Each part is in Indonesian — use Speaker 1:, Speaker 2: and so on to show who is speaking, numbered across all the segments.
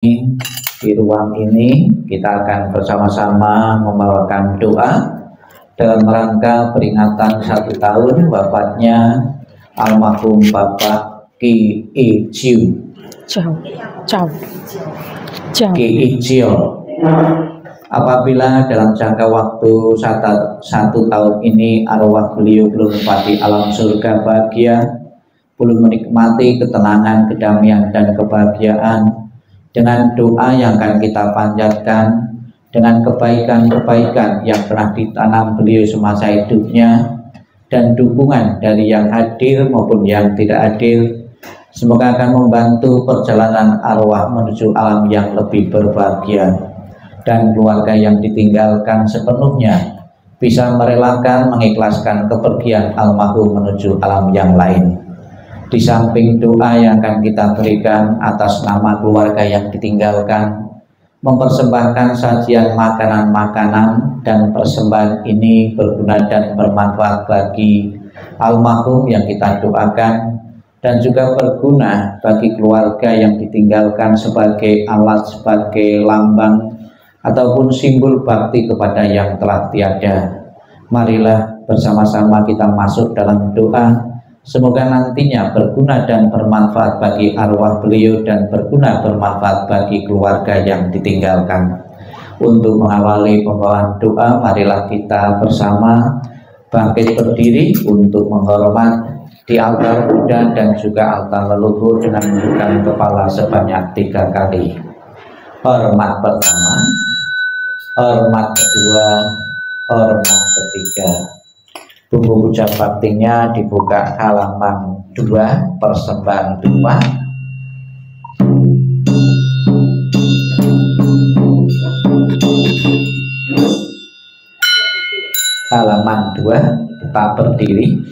Speaker 1: Di ruang ini kita akan bersama-sama membawakan doa dalam rangka peringatan 1 tahun wafatnya almarhum Bapak Ki Ijiu Ki Ijiu. Apabila dalam jangka waktu 1 tahun ini arwah beliau belum menempati alam surga bahagia, belum menikmati ketenangan, kedamaian, dan kebahagiaan, dengan doa yang akan kita panjatkan, dengan kebaikan-kebaikan yang telah ditanam beliau semasa hidupnya, dan dukungan dari yang hadir maupun yang tidak hadir, semoga akan membantu perjalanan arwah menuju alam yang lebih berbahagia, dan keluarga yang ditinggalkan sepenuhnya bisa merelakan, mengikhlaskan kepergian almarhum menuju alam yang lain. Di samping doa yang akan kita berikan atas nama keluarga yang ditinggalkan, mempersembahkan sajian makanan-makanan, dan persembahan ini berguna dan bermanfaat bagi almarhum yang kita doakan, dan juga berguna bagi keluarga yang ditinggalkan sebagai alat, sebagai lambang ataupun simbol bakti kepada yang telah tiada. Marilah bersama-sama kita masuk dalam doa. Semoga nantinya berguna dan bermanfaat bagi arwah beliau dan berguna bermanfaat bagi keluarga yang ditinggalkan. Untuk mengawali pembawaan doa, marilah kita bersama bangkit berdiri untuk menghormat di altar Buddha dan juga altar leluhur dengan menundukkan kepala sebanyak 3 kali. Hormat pertama, hormat kedua, hormat ketiga. Buku puja baktinya dibuka halaman 2, persembahan 2. Halaman 2, tetap berdiri.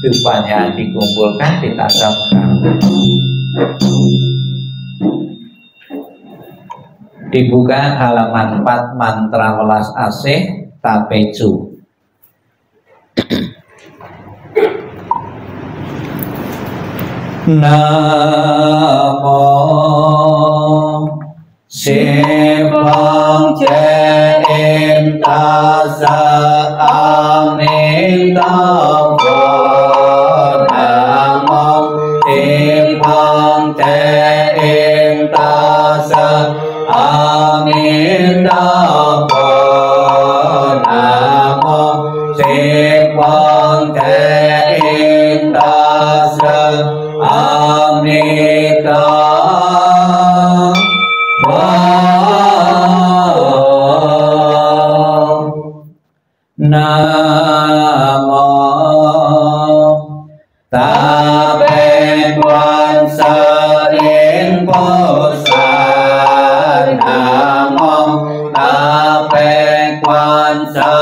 Speaker 1: dupanya dikumpulkan, ditasabkan. Dibuka halaman 4 mantra welas asih tapeju. Namo Sipang Chen Tasa Amin Tavo. Namo Sipang Chen Tasa Amin Tavo. Namo Sipang Chen Tasa Amin Tavo. Namo Tapen Quan Sa Yên Bồ Sát. Namo Tapen Quan Sa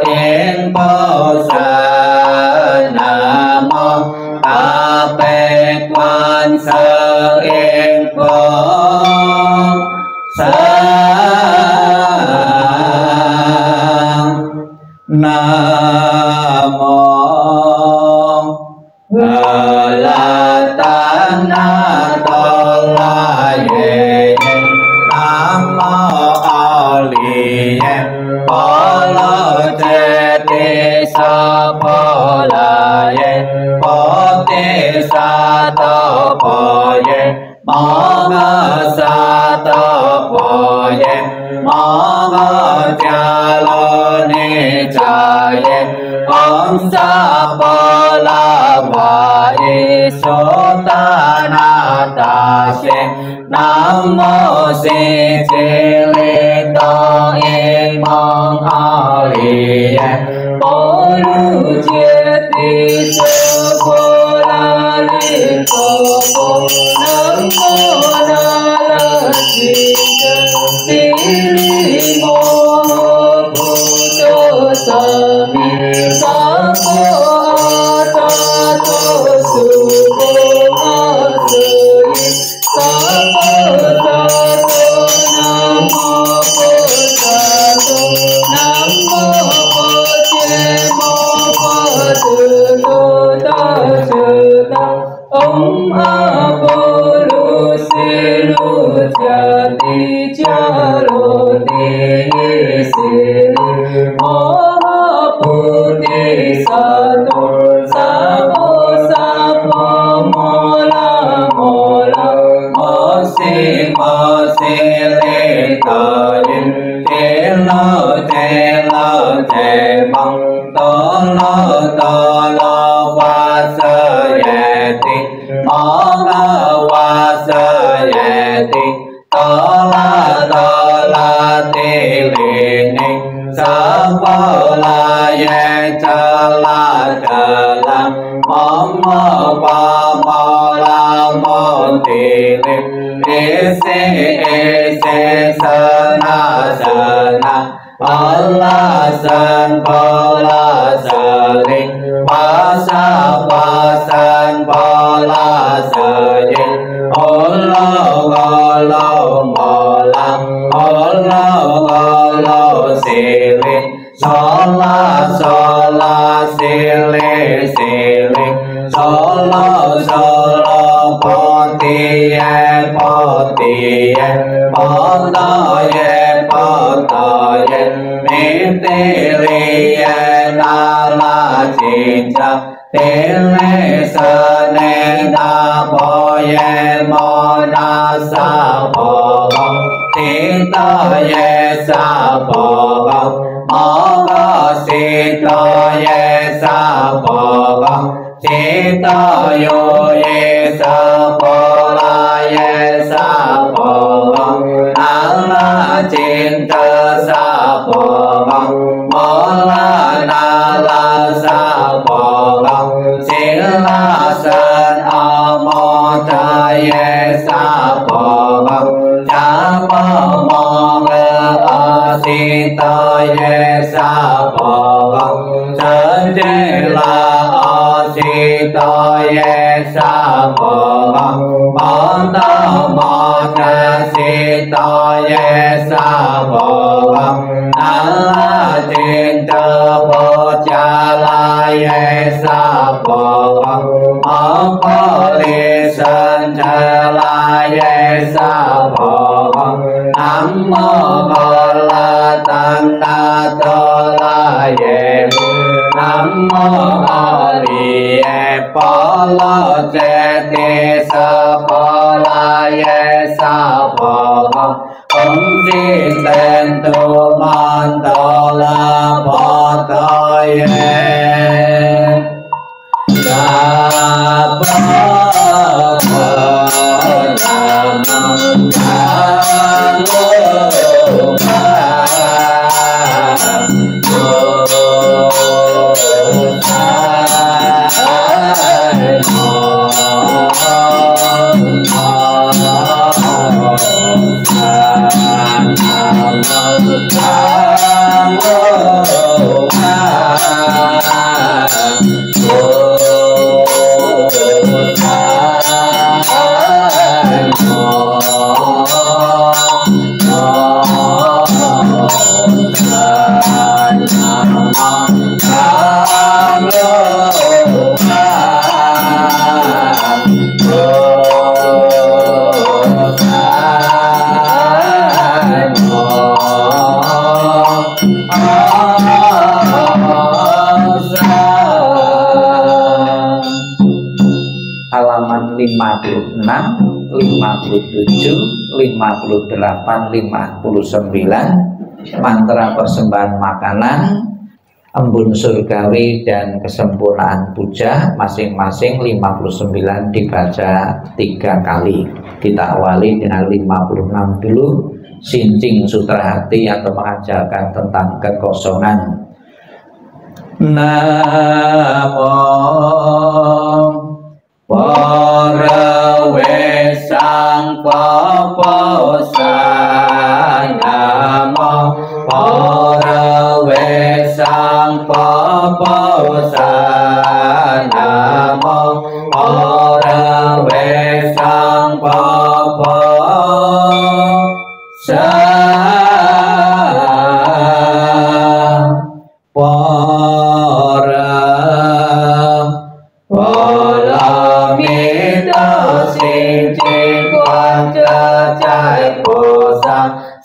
Speaker 1: Yên Bồ Sát. Namo Tapen Quan Sa Yên Bồ Namo Galatana Tolaye. Namo Aliye Polojete Sapolaye Pote Satopoye Maga Satopoye Maga Jalone Jaye Om Sapola Vae Sotana Tashe. Namo Se Chilito Emang Aliye Polujeti Sepola Likopo. Namo Nalasita Silimo Buto Sami Sapo Tato Supo Asui Sapo Tato Namo Potato Namo Pochemo Patuto Tasuta Om Apolu Silu Jati Jaloti Sili Mahaputi Sato Sapo Sapo Mola Mola Mosi Mosi Litayin Telo Telo Tebang Tolo Tolo Vasayati Moga Vasayati Tola Tola Tilini Sapola Ye Cala Cala Momo Pamola Motilip Ese Ese Sana Sana Pola San Pola Saling Pasa Pasan Pola Sayin Olo Golo Mola Olo Golo Silin Sola Sola Sili Sili Solo Solo Potiye Potiye Potoye Potoye Mitiliye Nala Cinca Tile Sane Napoye Mona Sapogong Titoye Sapogong Moga Sitoye Sapogong Citoyo Ye Sapolaye Sapogong Nala Cinta Sapogong Mola Nala Sapogong Silasan Amotaye Sapogong Japa Moga Asitoye Sapogong Sejela ye sa bo bon to mo na si to ye sa bo a tin ta bo cha la ye sa bo a po li san cha la ye sa bo nam mô Bồ La Tăng Na Tô La Ye nam mô A Di Đà Lo Se Ti Sa Pho La Ye Sa Pho Om Di Tên Tu Man Tô La Pho Tô Ye Sa Pho Nam halaman 56, 57, 58, 59 mantra persembahan makanan, embun surgawi dan kesempurnaan puja masing-masing 59 dibaca 3 kali. Kita awali dengan 56 dulu, Sincing Sutra Hati atau mengajarkan tentang kekosongan. Namo Para Wesang Paposa Namo Para Wesang Paposa Namo Para Wesang Paposa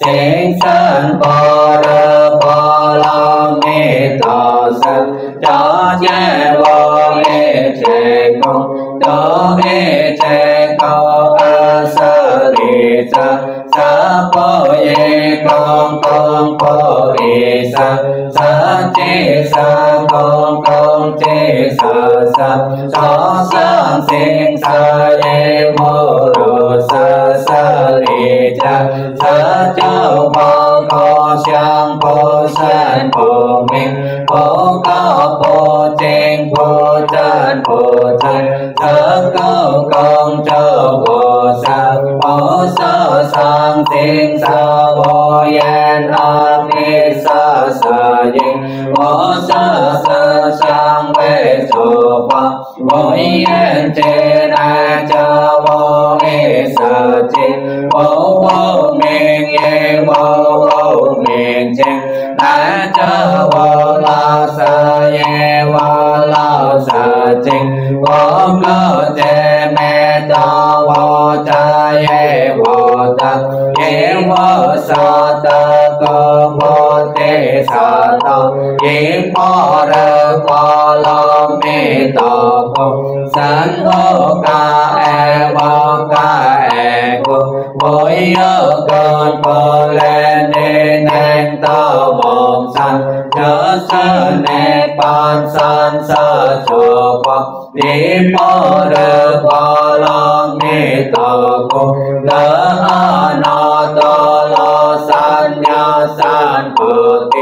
Speaker 1: Sinh sanh Bồ Đề Bồ La Mê Tho Sanh Cho Chế Vô Ê Chế Công Cho Ê Chế Công A Sa Li Sa Sa Bồ Ye Công Công Bồ Ye Sa Sa Chế Sa Công Công Chế Sa Sa Sa Sang Sinh Sa Ye Mô Rô Sa Sa Li Cha Sa Châu Bồ Có Sang Bồ San Bồ Minh Bồ Có Bồ Chênh Bồ Trân Bồ Trân Sa Câu Công Châu Bồ Sa Bồ Sa Sang Sinh Sa Bồ Yên A Ni Sa Sa Dinh Bồ Sa Sa Sang Bê Sô Ba Bồ Yên Chê Na Cha Bồ Ê Sa Chinh Bồ Bồ Minh Ye Bồ Bồ Minh Chinh Na Cha Bồ La Sa Ye Bồ La Sa Chinh Bồ Ngô Chê Mê Ta Bồ Cha Ye Bồ Ta Ye Bồ Sa Ta Cơ Bồ Tê Sa Ta Ye Bồ Rê Bồ La Mê Ta Bồ San Bồ Ca E Bồ Ca E Bồ Bồ Yô Cơn Bồ Lê Nê Nênh Ta Bồ San Chớ Sơ Nê Ban San Sa Chô Bồ Đi Bồ Rê Bồ La Mê Ta Bồ Đơ A Na Tô La San Nha San Bồ Tì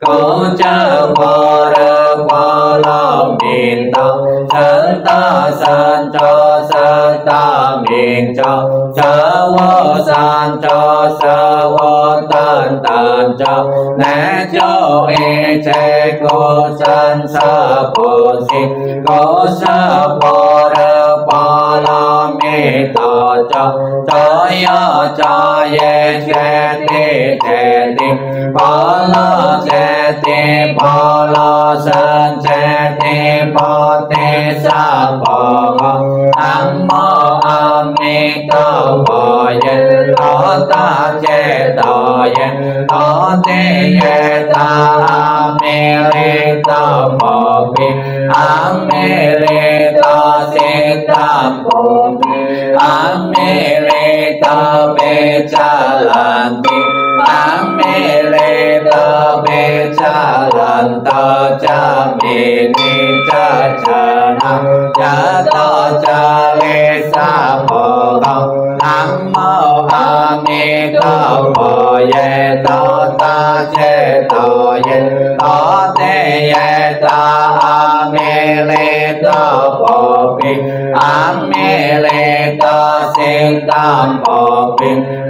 Speaker 1: Cô Chơ Bồ Rê Bồ La Mê Ta Sơn Ta San Cho Sơn Ta Mê Cho Sơ Vô San Cho Sơ Vô Tân Tân Cho Nê Cho E Chê Cô San Sa Bồ Sinh Cô Sa Bồ Rê cho yo cho ye che ti pa la che ti pa la san che ti pa te sa pa nam mô a ni tho phật ye tho ta che to ye tho te ye ta a me le ta phật a me le ta se ta phật a me le ta be cha lan ti a me le ta be cha lan ta cha me ni cha cha nam cha ta cha le sa phật nam mô a ni tho phật ye tho ta che to ye tho te ye ta a me le ta phật a me le ta sen tam phật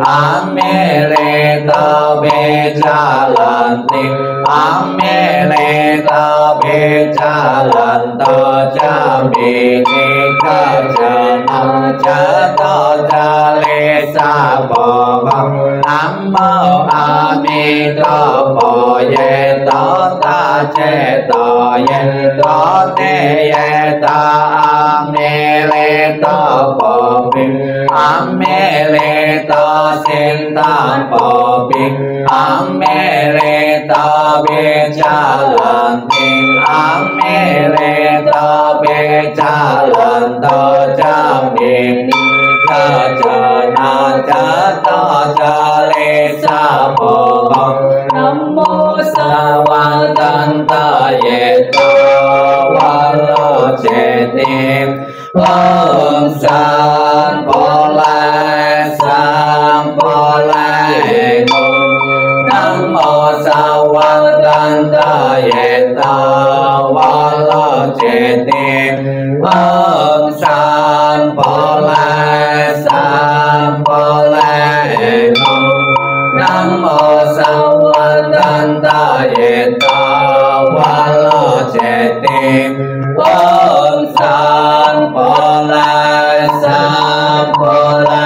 Speaker 1: a me le ta be cha lan ti a me le ta be cha lan ta cha me ni cha cha nam cha ta cha le sa phật nam mô a ni tho phật ye tho ta che to ye tho te ye ta a me le ta phật a me le ta sen tam phật a me le ta be cha lan ti a me le ta be cha lan ta cha me cha cha na cha ta cha le sa phật nam mô sa va tan ta ye ta va la che ti om san po la sam po la nam mô sa va tan ta ye ta va la che ti om san po la sam po la nam mô sa va tan ta ye ta va la che ti om san po la sam po la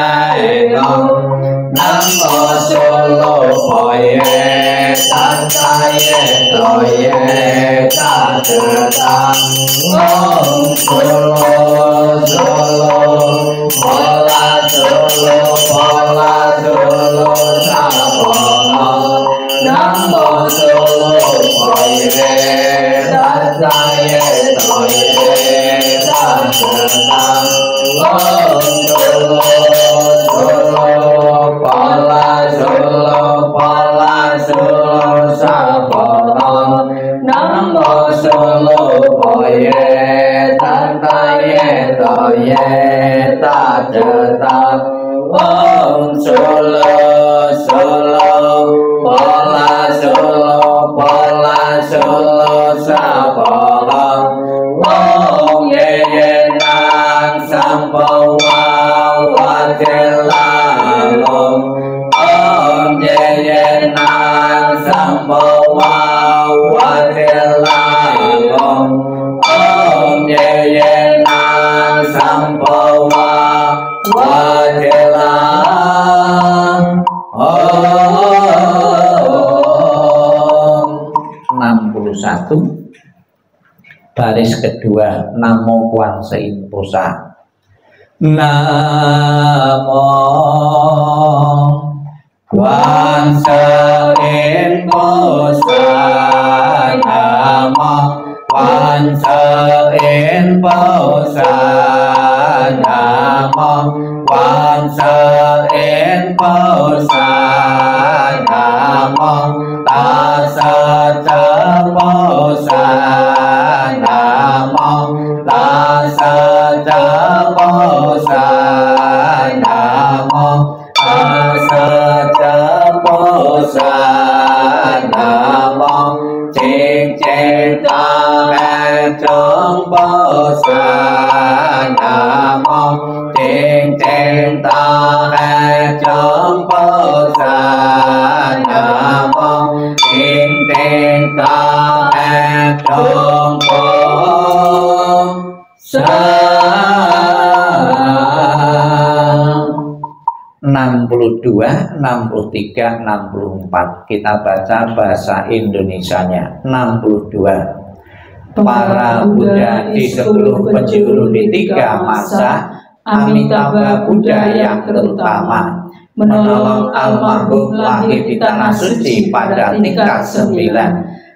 Speaker 1: nam mô so lo pho ye tan ta ye to ye ta te ta om so lo pho la sa pho nam mô so lo pho ye tan ta ye to ye ta te ta om so lo pho la sa pho nam mô so lo pho ye tan ta ye to ye ta te ta om so lo pho la sa pho om ye ye nan sam po wa te la om ye ye nan sam po wa te la om ye ye nan sam po wa te la om 61 baris kedua Namo Kuan Sein Posa Namo Kuan Sein Posa Namo Kuan Sein Posa Namo Kuan Sein Posa Namo Tassa Cha Posa Namo Tassa Cha Posa Namo Tassa Cha Posa Namo Ching Ching Ta He Trong Posa Namo Ching Ching Ta He Trong Posa Namo Ching Ching Ta He Trong Posa 62, 63, 64. Kita baca bahasa Indonesianya. 62. Para Buddha di 10 penjuru di 3 masa, Amitabha Buddha yang terutama, menolong almarhum lahir di tanah suci pada tingkat 9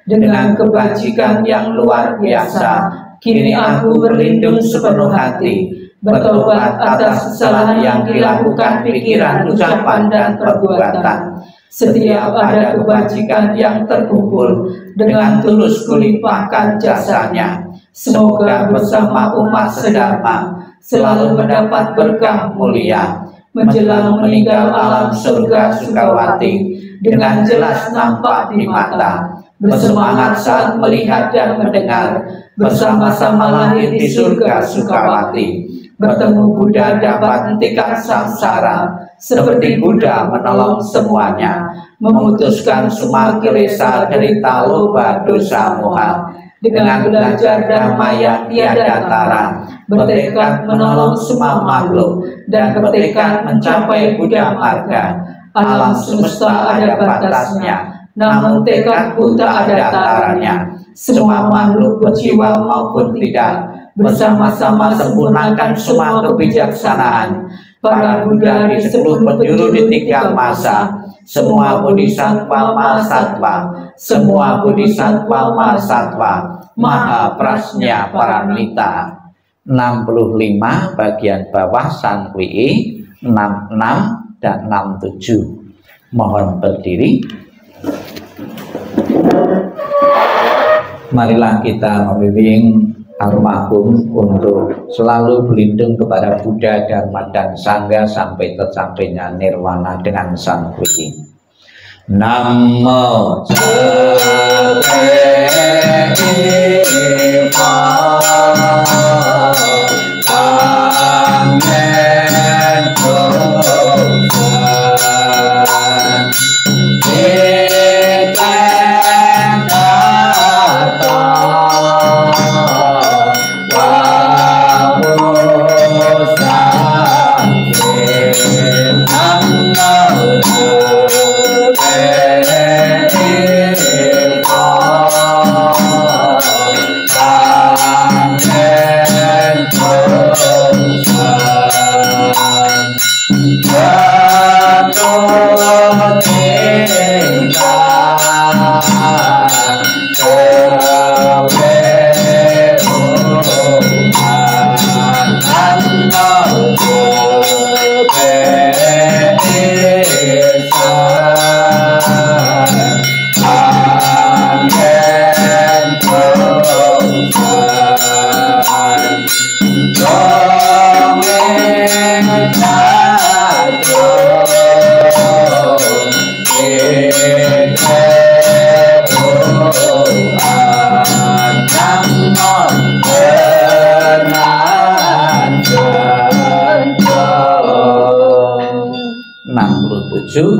Speaker 1: dengan kebajikan yang luar biasa. Kini aku berlindung sepenuh hati, bertobat atas kesalahan yang dilakukan pikiran, ucapan, dan perbuatan. Setiap ada kebajikan yang terkumpul, dengan tulus kulimpahkan jasanya. Semoga bersama umat sedharma selalu mendapat berkah mulia. Menjelang meninggal alam surga Sukawati dengan jelas nampak di mata. Bersemangat saat melihat dan mendengar, bersama-sama lahir di surga Sukawati. Bertemu Buddha dapat hentikan samsara, seperti Buddha menolong semuanya, memutuskan semua kilesa derita loba dosa moha. Dengan belajar dharma yang tiada tara, bertekad menolong semua makhluk, dan bertekad mencapai Buddha marga. Alam semesta ada batasnya, namun tekadku tak ada taranya. Semua makhluk berjiwa maupun tidak, bersama-sama sempurnakan semua kebijaksanaan. Para Buddha di 10 penjuru di 3 masa, semua bodhisattva mahasatwa, semua bodhisattva mahasatwa, maha prasnya paramita. 65 bagian bawah Sankwii, 66 dan 67. Mohon berdiri. Marilah kita membimbing almarhum untuk selalu berlindung kepada Buddha, Dharma, dan Sangha sampai tercapainya nirwana dengan Sankwii. Namo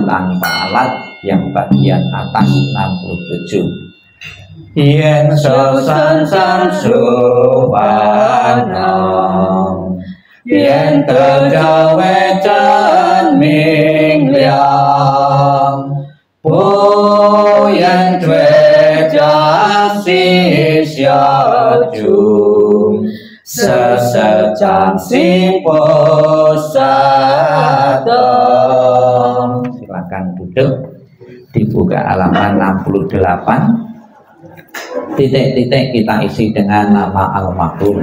Speaker 1: tanpa alat yang bagian atas 67. Yen sansar suwanang, yen terjawe chan ming liang, po yen dwe jasi syajung, sesejan si posadam. Silakan duduk. Dibuka halaman 68. Titik-titik kita isi dengan nama almarhum.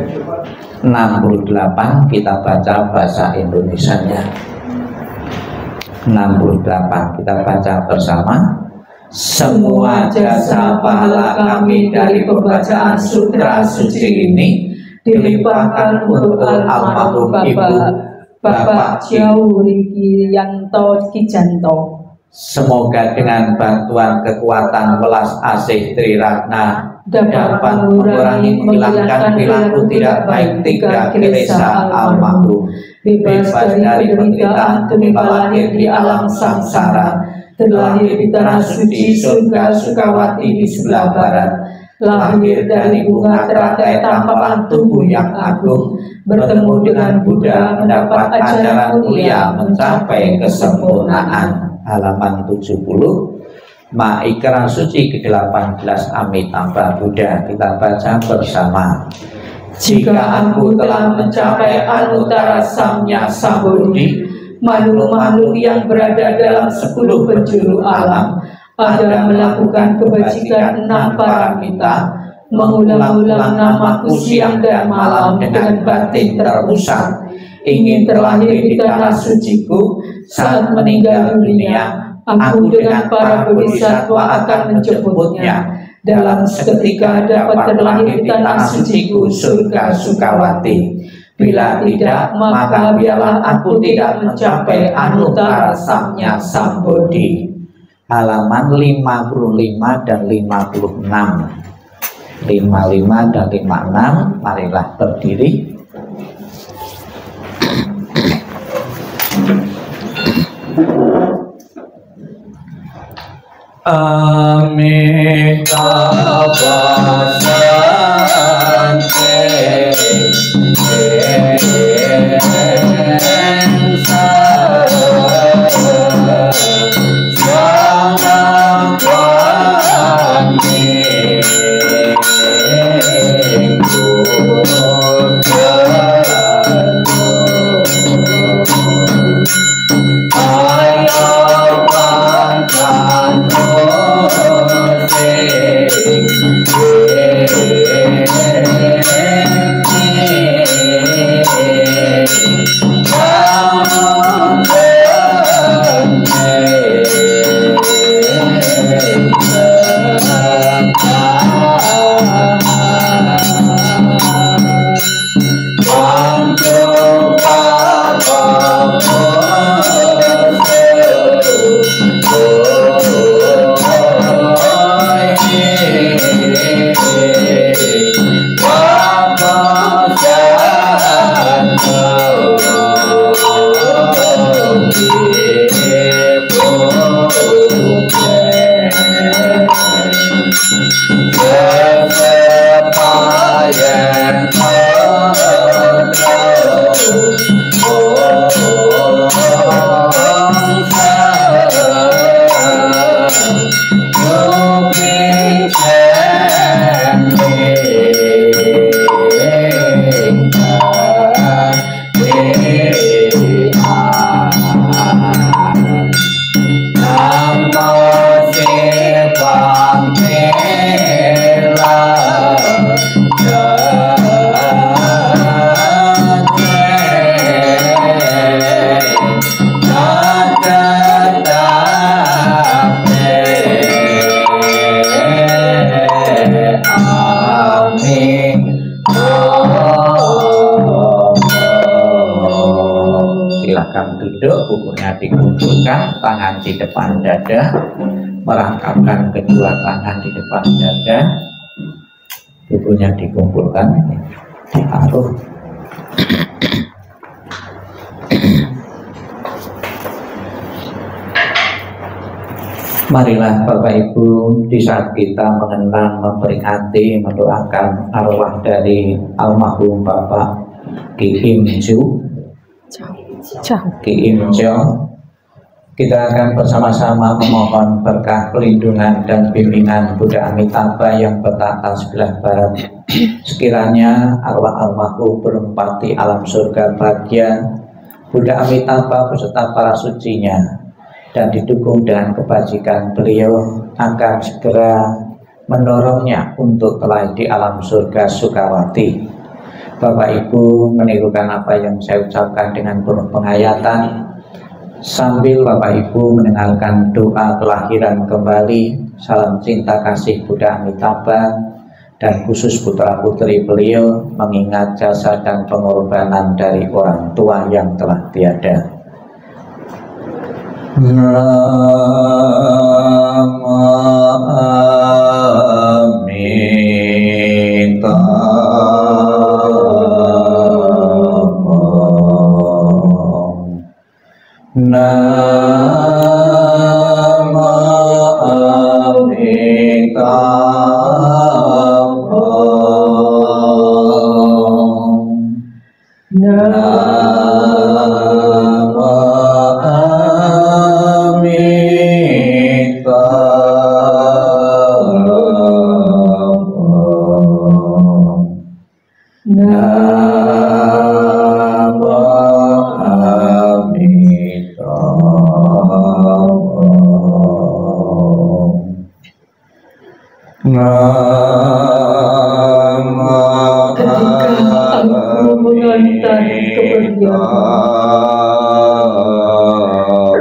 Speaker 1: 68 kita baca bahasa Indonesianya. 68 kita baca bersama. Semua jasa pahala kami dari pembacaan sutra suci ini dilimpahkan untuk almarhum Ibu Bapak Jauri Yanto Kijanto. Semoga dengan bantuan kekuatan welas asih Triratna dapat mengurangi menghilangkan perilaku tidak baik 3 kilesa almarhum, bebas dari penderitaan tumpah lahir di alam samsara, terlahir di tanah suci surga Sukawati di sebelah barat, lahir dari bunga teratai tamparan tubuh yang agung, bertemu dengan Buddha, mendapat ajaran mulia, mencapai kesempurnaan. Halaman 70. Maikra suci ke-18 Amitabha Buddha, kita baca bersama. Jika aku telah mencapai Anuttara Samnya Sambodhi, makhluk-makhluk yang berada dalam 10 penjuru alam ada melakukan kebajikan 6 paramita, mengulang-ulang namaku siang dan malam dengan batin terpusat, ingin terlahir di tanah suciku. Saat meninggal dunia, aku dengan para bodhisattva akan menjemputnya. Dalam seketika dapat terlahir di tanah suciku, surga Sukawati. Bila tidak, maka biarlah aku tidak mencapai Anuttara Samnya Sambodhi. Halaman 55 dan 56. 55 dan 56. Marilah berdiri. Amitabha Sante bukunya dikumpulkan, tangan di depan dada, merangkapkan kedua tangan di depan dada, bukunya dikumpulkan, ditaruh. Marilah Bapak Ibu, di saat kita mengenang, memperingati, mendoakan arwah dari almarhum Bapak Ki Im Ju, Ki Im Jong, kita akan bersama-sama memohon berkah pelindungan dan bimbingan Buddha Amitabha yang bertata sebelah barat. Sekiranya arwah almarhum berempati alam surga bahagia, Buddha Amitabha beserta para sucinya, dan didukung dengan kebajikan beliau, akan segera mendorongnya untuk terlahir di alam surga Sukawati. Bapak Ibu menirukan apa yang saya ucapkan dengan penuh penghayatan, sambil Bapak Ibu mendengarkan doa kelahiran kembali. Salam cinta kasih Buddha Amitabha, dan khusus putra putri beliau, mengingat jasa dan pengorbanan dari orang tua yang telah tiada. Nama Amitabha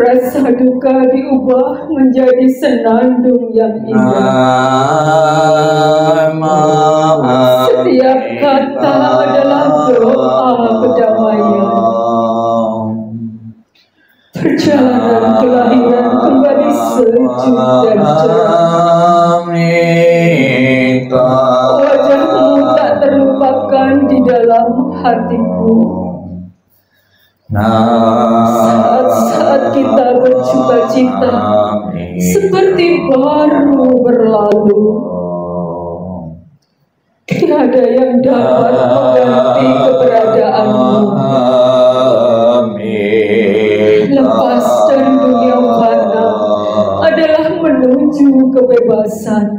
Speaker 2: Rasa duka diubah menjadi senandung yang indah. Setiap kata adalah doa kedamaian. Perjalanan kelahiran kembali sejuk dan cerah. Wajahmu tak terlupakan di dalam hatiku. Saat-saat kita bersuka cita seperti baru berlalu. Tiada yang dapat mengganti keberadaanmu. Lepas dari dunia fana adalah menuju kebebasan.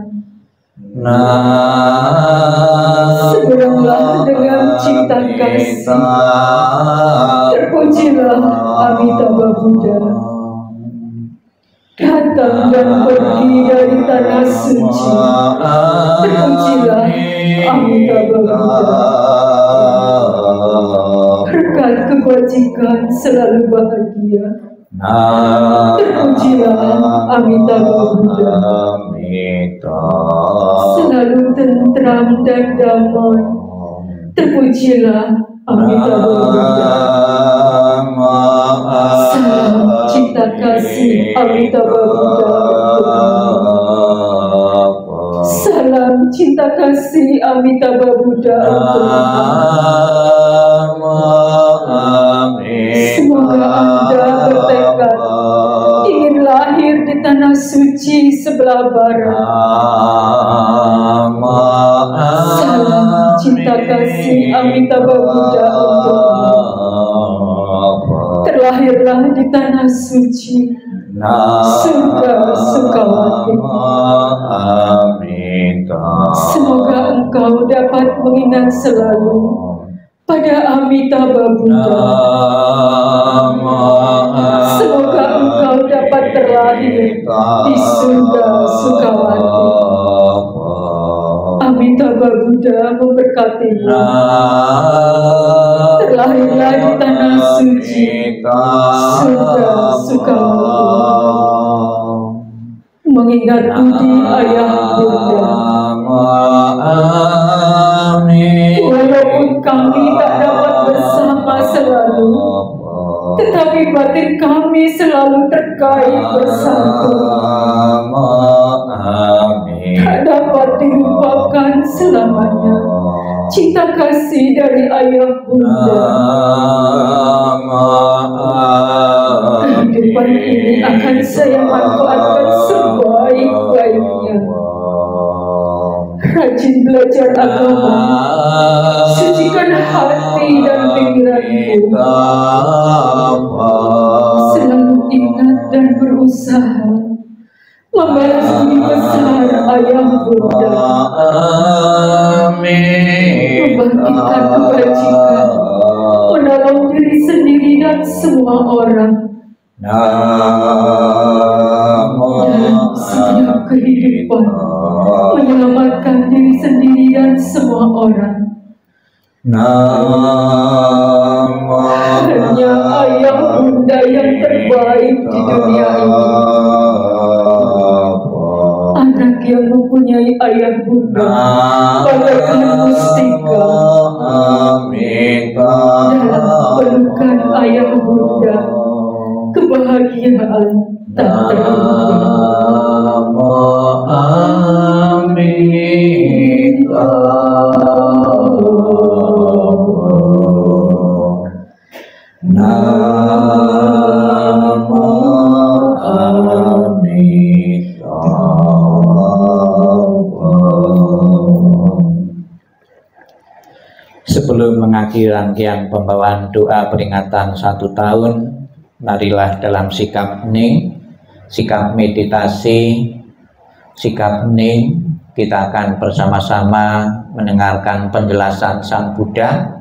Speaker 2: Seberanglah dengan cinta kasih. Terpujilah Amitabha Buddha. Datang dan pergi dari tanah suci. Terpujilah Amitabha Buddha. Berkat kebajikan selalu bahagia. Terpujilah Amitabha Buddha. Selalu tentram dan damai. Terpujilah Amitabha Buddha. Salam cinta kasih Amitabha Buddha. Salam cinta kasih Amitabha Buddha. Semoga Anda bertekad ingin lahir di tanah suci sebelah barat. Salam cinta kasih Amitabha Buddha untukmu. Terlahirlah di tanah suci surga Sukawati. Semoga engkau dapat mengingat selalu pada Amitabha Buddha. Semoga engkau dapat terlahir di surga Sukawati. Amitabha Buddha memberkatimu. Terlahirlah di tanah suci surga Sukawati. Mengingat budi ayah Buddha. Walaupun kami tak dapat bersama selalu, tetapi batin kami selalu terkait bersatu. Tak dapat dilupakan selamanya cinta kasih dari ayah Buddha. Kehidupan ini akan saya manfaatkan sebaik-baiknya. Rajin belajar agama, sucikan hati dan pikiranku. Selalu ingat dan berusaha membalas budi besar ayah Buddha. Membangkitkan kebajikan, menolong diri sendiri dan semua orang. Dalam setiap kehidupan, menyelamatkan diri sendiri dan semua orang. Hanya ayah bunda yang terbaik di dunia ini. Anak yang mempunyai ayah bunda bagaikan mustika. Dalam pelukan ayah bunda, kebahagiaan tak terukur.
Speaker 1: Sebelum mengakhiri rangkaian pembawaan doa peringatan 1 tahun, marilah dalam sikap hening, sikap meditasi, sikap hening, kita akan bersama-sama mendengarkan penjelasan Sang Buddha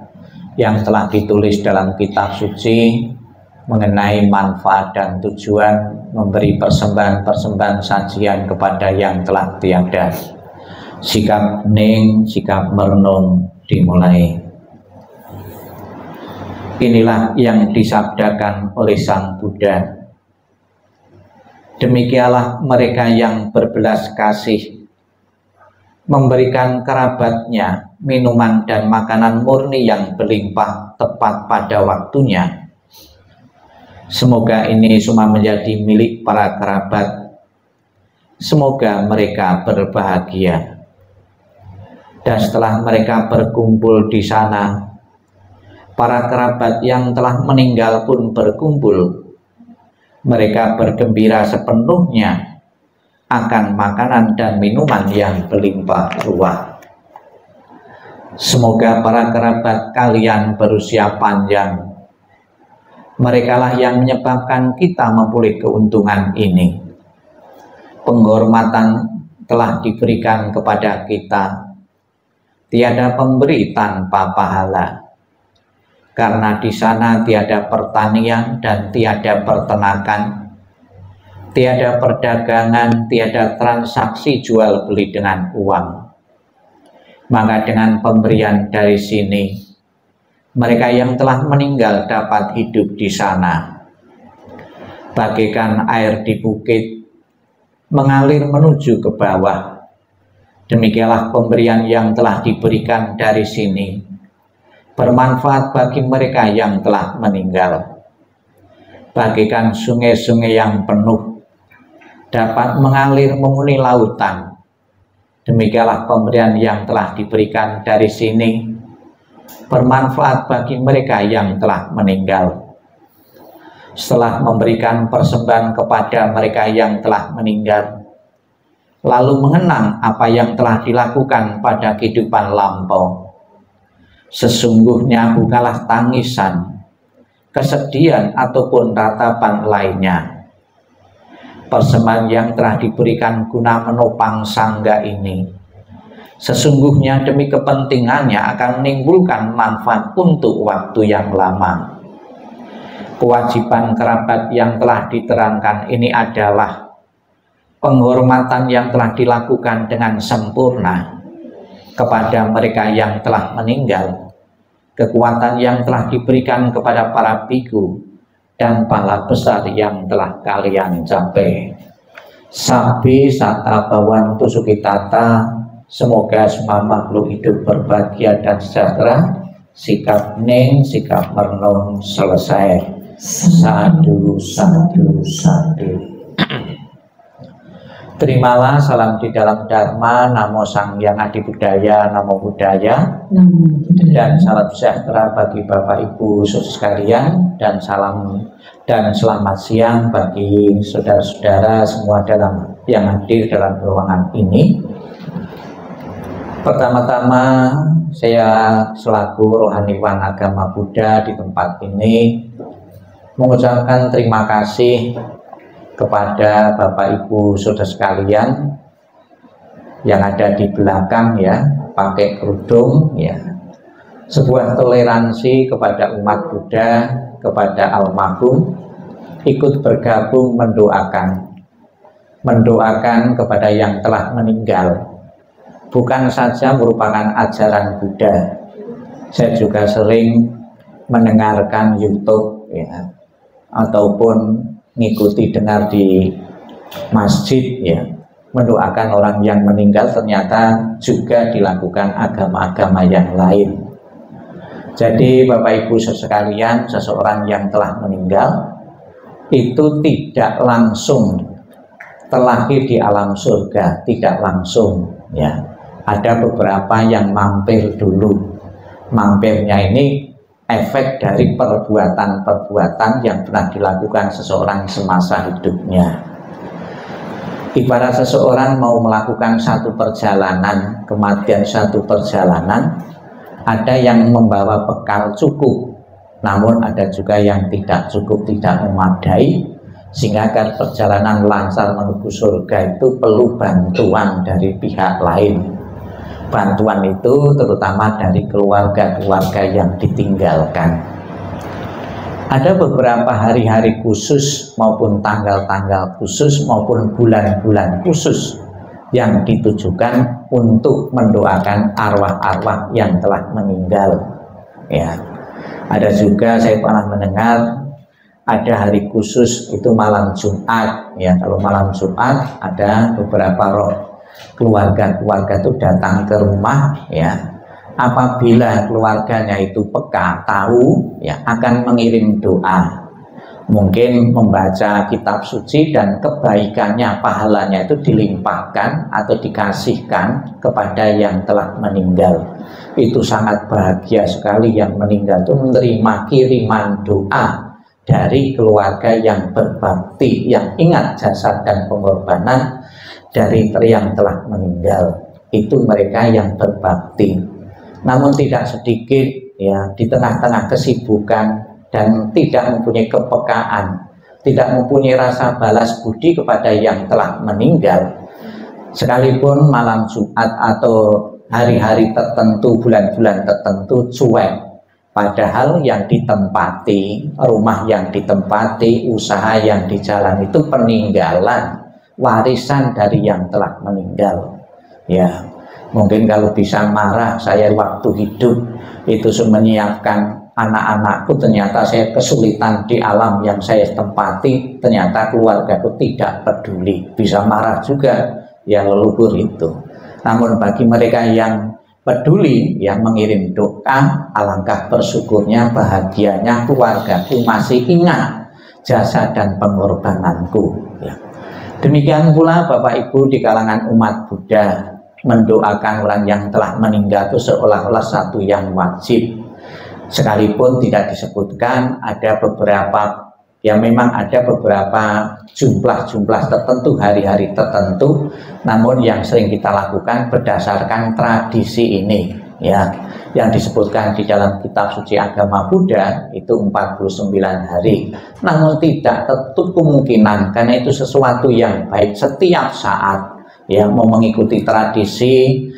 Speaker 1: yang telah ditulis dalam kitab suci mengenai manfaat dan tujuan memberi persembahan-persembahan sajian kepada yang telah tiada. Sikap hening, sikap merenung dimulai. Inilah yang disabdakan oleh Sang Buddha. Demikianlah mereka yang berbelas kasih memberikan kerabatnya minuman dan makanan murni yang berlimpah tepat pada waktunya. Semoga ini semua menjadi milik para kerabat. Semoga mereka berbahagia. Dan setelah mereka berkumpul di sana, para kerabat yang telah meninggal pun berkumpul. Mereka bergembira sepenuhnya akan makanan dan minuman yang berlimpah ruah. Semoga para kerabat kalian berusia panjang. Merekalah yang menyebabkan kita memperoleh keuntungan ini. Penghormatan telah diberikan kepada kita. Tiada pemberi tanpa pahala. Karena di sana tiada pertanian dan tiada peternakan, tiada perdagangan, tiada transaksi jual beli dengan uang. Maka dengan pemberian dari sini, mereka yang telah meninggal dapat hidup di sana. Bagaikan air di bukit mengalir menuju ke bawah. Demikianlah pemberian yang telah diberikan dari sini bermanfaat bagi mereka yang telah meninggal. Bagaikan sungai-sungai yang penuh dapat mengalir memenuhi lautan. Demikianlah pemberian yang telah diberikan dari sini bermanfaat bagi mereka yang telah meninggal. Setelah memberikan persembahan kepada mereka yang telah meninggal, lalu mengenang apa yang telah dilakukan pada kehidupan lampau, sesungguhnya bukanlah tangisan, kesedihan ataupun ratapan lainnya. Persembahan yang telah diberikan guna menopang sangga ini sesungguhnya demi kepentingannya akan menimbulkan manfaat untuk waktu yang lama. Kewajiban kerabat yang telah diterangkan ini adalah penghormatan yang telah dilakukan dengan sempurna kepada mereka yang telah meninggal, kekuatan yang telah diberikan kepada para biku, dan pahala besar yang telah kalian capai. Sabbi sata bawantu sukitata, semoga semua makhluk hidup berbahagia dan sejahtera. Sikap hening, sikap merenung selesai. Sadu, sadu, sadu. Terimalah salam di dalam Dharma, Namo Sang Hyang Adi Budaya, Namo Buddhaya, dan salam sejahtera bagi Bapak Ibu saudara sekalian, dan salam dan selamat siang bagi saudara-saudara semua yang hadir dalam ruangan ini. Pertama-tama saya selaku rohaniwan agama Buddha di tempat ini mengucapkan terima kasih kepada Bapak Ibu saudara sekalian yang ada di belakang ya, pakai kerudung ya. Sebuah toleransi kepada umat Buddha, kepada almarhum, ikut bergabung mendoakan kepada yang telah meninggal. Bukan saja merupakan ajaran Buddha. Saya juga sering mendengarkan YouTube ya, ataupun ngikuti dengar di masjid ya, mendoakan orang yang meninggal ternyata juga dilakukan agama-agama yang lain. Jadi Bapak Ibu sekalian, seseorang yang telah meninggal itu tidak langsung terlahir di alam surga, tidak langsung ya. Ada beberapa yang mampir dulu. Mampirnya ini efek dari perbuatan-perbuatan yang pernah dilakukan seseorang semasa hidupnya. Ibarat seseorang mau melakukan satu perjalanan, kematian satu perjalanan, Ada yang membawa bekal cukup, namun ada juga yang tidak cukup, tidak memadai, sehingga agar perjalanan lancar menuju surga itu perlu bantuan dari pihak lain. Bantuan itu terutama dari keluarga-keluarga yang ditinggalkan. Ada beberapa hari-hari khusus maupun tanggal-tanggal khusus maupun bulan-bulan khusus yang ditujukan untuk mendoakan arwah-arwah yang telah meninggal. Ya, ada juga saya pernah mendengar ada hari khusus itu malam Jumat. Ya, kalau malam Jumat ada beberapa roh keluarga-keluarga itu datang ke rumah. Ya, apabila keluarganya itu peka tahu, ya akan mengirim doa. Mungkin membaca kitab suci dan kebaikannya, pahalanya itu dilimpahkan atau dikasihkan kepada yang telah meninggal. Itu sangat bahagia sekali, yang meninggal itu menerima kiriman doa dari keluarga yang berbakti, yang ingat jasa dan pengorbanan dari yang telah meninggal. Itu mereka yang berbakti. Namun tidak sedikit ya di tengah-tengah kesibukan dan tidak mempunyai kepekaan, tidak mempunyai rasa balas budi kepada yang telah meninggal, sekalipun malam Jumat atau hari-hari tertentu, bulan-bulan tertentu cuek, padahal yang ditempati, rumah yang ditempati, usaha yang dijalan itu peninggalan, warisan dari yang telah meninggal. Ya, mungkin kalau bisa marah, saya waktu hidup itu menyiapkan anak-anakku, ternyata saya kesulitan di alam yang saya tempati, ternyata keluargaku tidak peduli, bisa marah juga ya leluhur itu. Namun bagi mereka yang peduli, yang mengirim doa, alangkah bersyukurnya, bahagianya keluargaku masih ingat jasa dan pengorbananku. Ya. Demikian pula Bapak Ibu di kalangan umat Buddha, mendoakan orang yang telah meninggal itu seolah-olah satu yang wajib. Sekalipun tidak disebutkan, ada beberapa, ya memang ada beberapa jumlah-jumlah tertentu, hari-hari tertentu, namun yang sering kita lakukan berdasarkan tradisi ini, ya, yang disebutkan di dalam kitab suci agama Buddha itu 49 hari. Namun tidak tertutup kemungkinan, karena itu sesuatu yang baik setiap saat, ya, mau mengikuti tradisi,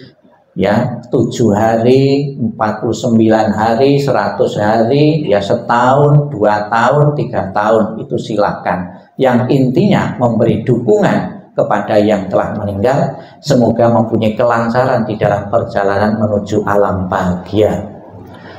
Speaker 1: ya 7 hari, 49 hari, 100 hari, ya setahun, 2 tahun, 3 tahun, itu silahkan. Yang intinya memberi dukungan kepada yang telah meninggal, semoga mempunyai kelancaran di dalam perjalanan menuju alam bahagia.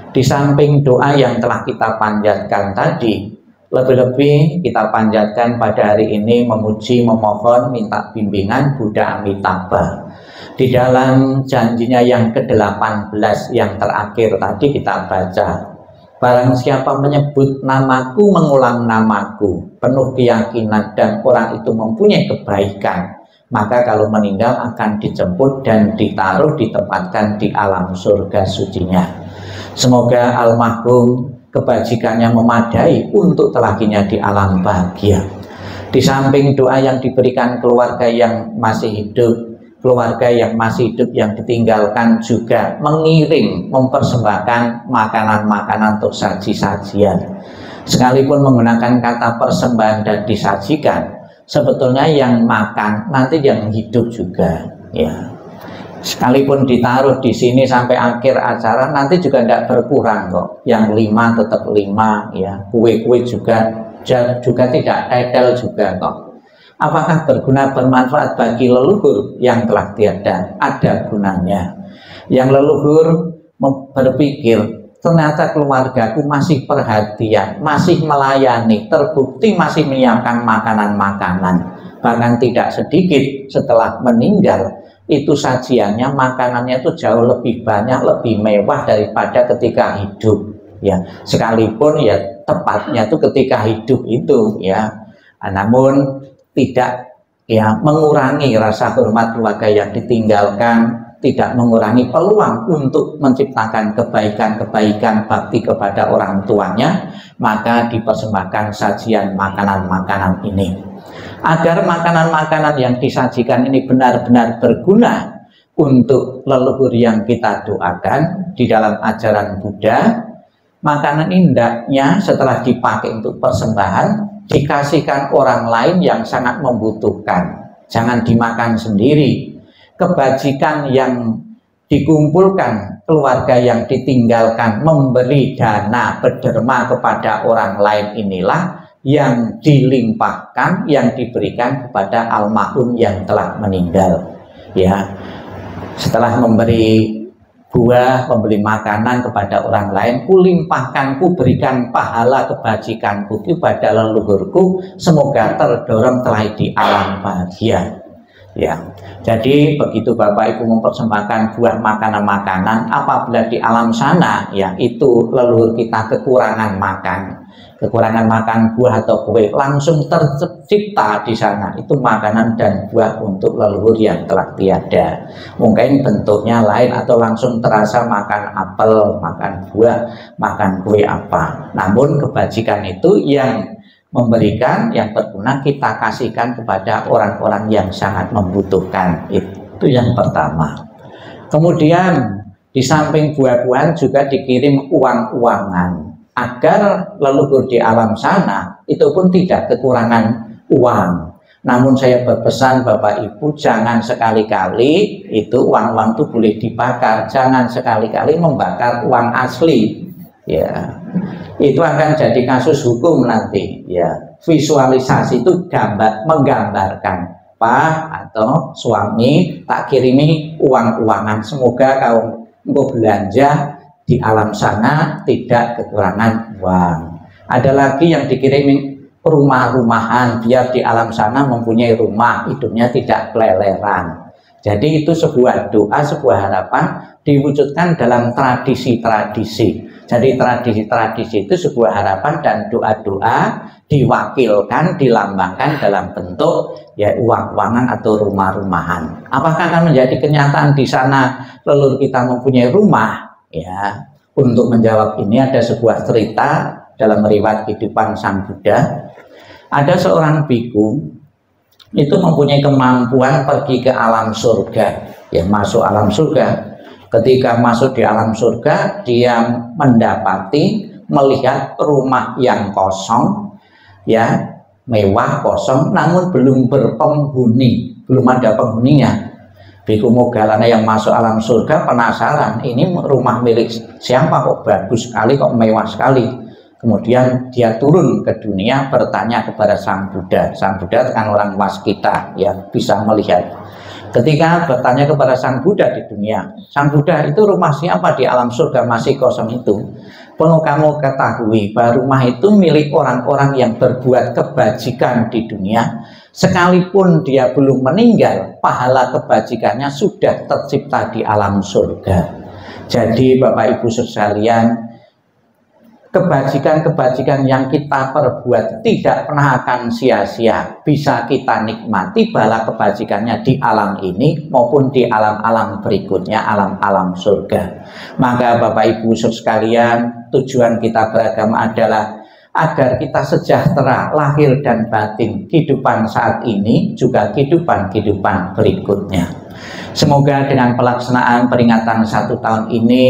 Speaker 1: Di samping doa yang telah kita panjatkan tadi, lebih-lebih kita panjatkan pada hari ini memuji, memohon, minta bimbingan Buddha Amitabha. Di dalam janjinya yang ke-18 yang terakhir tadi kita baca, barang siapa menyebut namaku, mengulang namaku, penuh keyakinan dan orang itu mempunyai kebaikan, maka kalau meninggal akan dijemput dan ditaruh, ditempatkan di alam surga sucinya. Semoga almarhum kebajikannya memadai untuk telakinya di alam bahagia. Di samping doa yang diberikan keluarga yang masih hidup, keluarga yang masih hidup yang ditinggalkan juga mengirim, mempersembahkan makanan-makanan untuk saji-sajian. Sekalipun menggunakan kata persembahan dan disajikan, sebetulnya yang makan nanti yang hidup juga, ya. Sekalipun ditaruh di sini sampai akhir acara nanti juga tidak berkurang kok. Yang 5 tetap 5, ya. Kue-kue juga tidak tetel juga kok. Apakah berguna, bermanfaat bagi leluhur yang telah tiada? Ada gunanya. Yang leluhur berpikir, ternyata keluargaku masih perhatian, masih melayani, terbukti masih menyiapkan makanan-makanan. Bahkan tidak sedikit setelah meninggal, itu sajiannya, makanannya itu jauh lebih banyak, lebih mewah daripada ketika hidup. Ya, sekalipun ya tepatnya itu ketika hidup itu, ya. Namun tidak ya mengurangi rasa hormat keluarga yang ditinggalkan, tidak mengurangi peluang untuk menciptakan kebaikan-kebaikan bakti kepada orang tuanya, maka dipersembahkan sajian makanan-makanan ini. Agar makanan-makanan yang disajikan ini benar-benar berguna, untuk leluhur yang kita doakan di dalam ajaran Buddha, makanan indahnya setelah dipakai untuk persembahan dikasihkan orang lain yang sangat membutuhkan, jangan dimakan sendiri. Kebajikan yang dikumpulkan, keluarga yang ditinggalkan memberi dana berderma kepada orang lain inilah yang dilimpahkan, yang diberikan kepada almarhum yang telah meninggal. Ya, setelah memberi buah, memberi makanan kepada orang lain, kulimpahkan, kuberikan pahala kebajikanku kepada leluhurku, semoga terdorong telah di alam bahagia. Ya, jadi begitu Bapak Ibu mempersembahkan buah makanan-makanan, apabila di alam sana, ya itu leluhur kita kekurangan makan buah atau kue, langsung tercipta di sana itu makanan dan buah untuk leluhur yang telah tiada. Mungkin bentuknya lain atau langsung terasa makan apel, makan buah, makan kue apa. Namun kebajikan itu yang memberikan, yang berguna kita kasihkan kepada orang-orang yang sangat membutuhkan. Itu yang pertama. Kemudian di samping buah-buahan juga dikirim uang-uangan, agar leluhur di alam sana itu pun tidak kekurangan uang. Namun saya berpesan Bapak Ibu, jangan sekali-kali itu uang-uang itu boleh dibakar, jangan sekali-kali membakar uang asli. Ya, itu akan jadi kasus hukum nanti. Ya, visualisasi itu menggambarkan, Pak atau suami tak kirimi uang-uangan, semoga kau belanja di alam sana tidak kekurangan uang. Ada lagi yang dikirimi rumah-rumahan, biar di alam sana mempunyai rumah, hidupnya tidak keleleran. Jadi itu sebuah doa, sebuah harapan diwujudkan dalam tradisi-tradisi. Jadi tradisi-tradisi itu sebuah harapan dan doa-doa diwakilkan, dilambangkan dalam bentuk ya uang-uangan atau rumah-rumahan. Apakah akan menjadi kenyataan di sana leluhur kita mempunyai rumah? Ya, untuk menjawab ini ada sebuah cerita dalam riwayat kehidupan Sang Buddha. Ada seorang biku itu mempunyai kemampuan pergi ke alam surga, ya masuk alam surga. Ketika masuk di alam surga, dia melihat rumah yang kosong, ya mewah kosong, namun belum berpenghuni, belum ada penghuninya. Biku Moggallana yang masuk alam surga penasaran, ini rumah milik siapa kok bagus sekali, kok mewah sekali. Kemudian dia turun ke dunia bertanya kepada Sang Buddha. Sang Buddha kan orang waskita, ya bisa melihat. Ketika bertanya kepada Sang Buddha di dunia, Sang Buddha, itu rumah siapa di alam surga masih kosong itu? Perlu kamu ketahui bahwa rumah itu milik orang-orang yang berbuat kebajikan di dunia. Sekalipun dia belum meninggal, pahala kebajikannya sudah tercipta di alam surga. Jadi Bapak Ibu sekalian, kebajikan-kebajikan yang kita perbuat tidak pernah akan sia-sia. Bisa kita nikmati pahala kebajikannya di alam ini maupun di alam-alam berikutnya, alam-alam surga. Maka Bapak Ibu sekalian, tujuan kita beragama adalah agar kita sejahtera lahir dan batin, kehidupan saat ini juga kehidupan berikutnya. Semoga dengan pelaksanaan peringatan 1 tahun ini,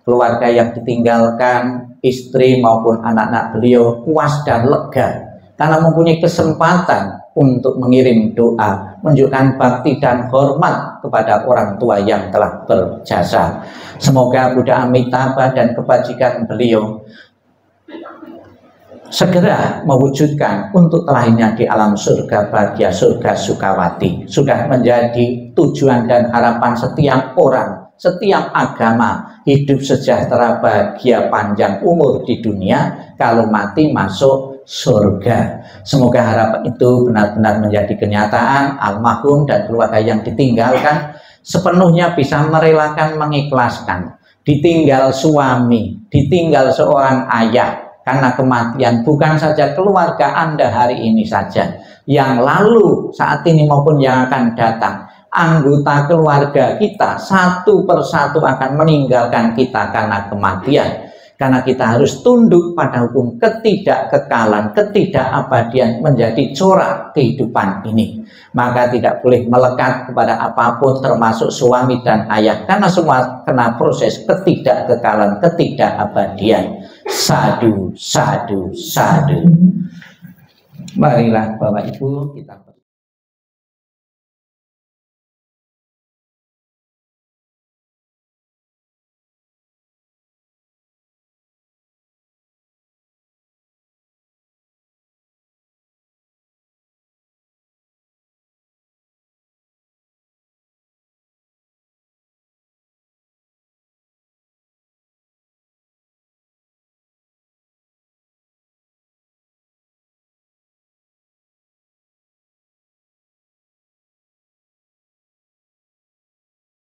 Speaker 1: keluarga yang ditinggalkan, istri maupun anak-anak beliau puas dan lega karena mempunyai kesempatan untuk mengirim doa, menunjukkan bakti dan hormat kepada orang tua yang telah berjasa. Semoga Buddha Amitabha dan kebajikan beliau segera mewujudkan untuk lahirnya di alam surga bahagia, surga Sukawati. Sudah menjadi tujuan dan harapan setiap orang, setiap agama, hidup sejahtera, bahagia, panjang umur di dunia, kalau mati masuk surga. Semoga harapan itu benar-benar menjadi kenyataan. Almarhum dan keluarga yang ditinggalkan sepenuhnya bisa merelakan, mengikhlaskan. Ditinggal suami, ditinggal seorang ayah karena kematian, bukan saja keluarga Anda hari ini saja, yang lalu, saat ini maupun yang akan datang. Anggota keluarga kita satu persatu akan meninggalkan kita karena kematian. Karena kita harus tunduk pada hukum ketidakkekalan, ketidakabadian menjadi corak kehidupan ini. Maka tidak boleh melekat kepada apapun termasuk suami dan ayah, karena semua kena proses ketidakkekalan, ketidakabadian. Sadu, sadu, sadu. Marilah Bapak Ibu kita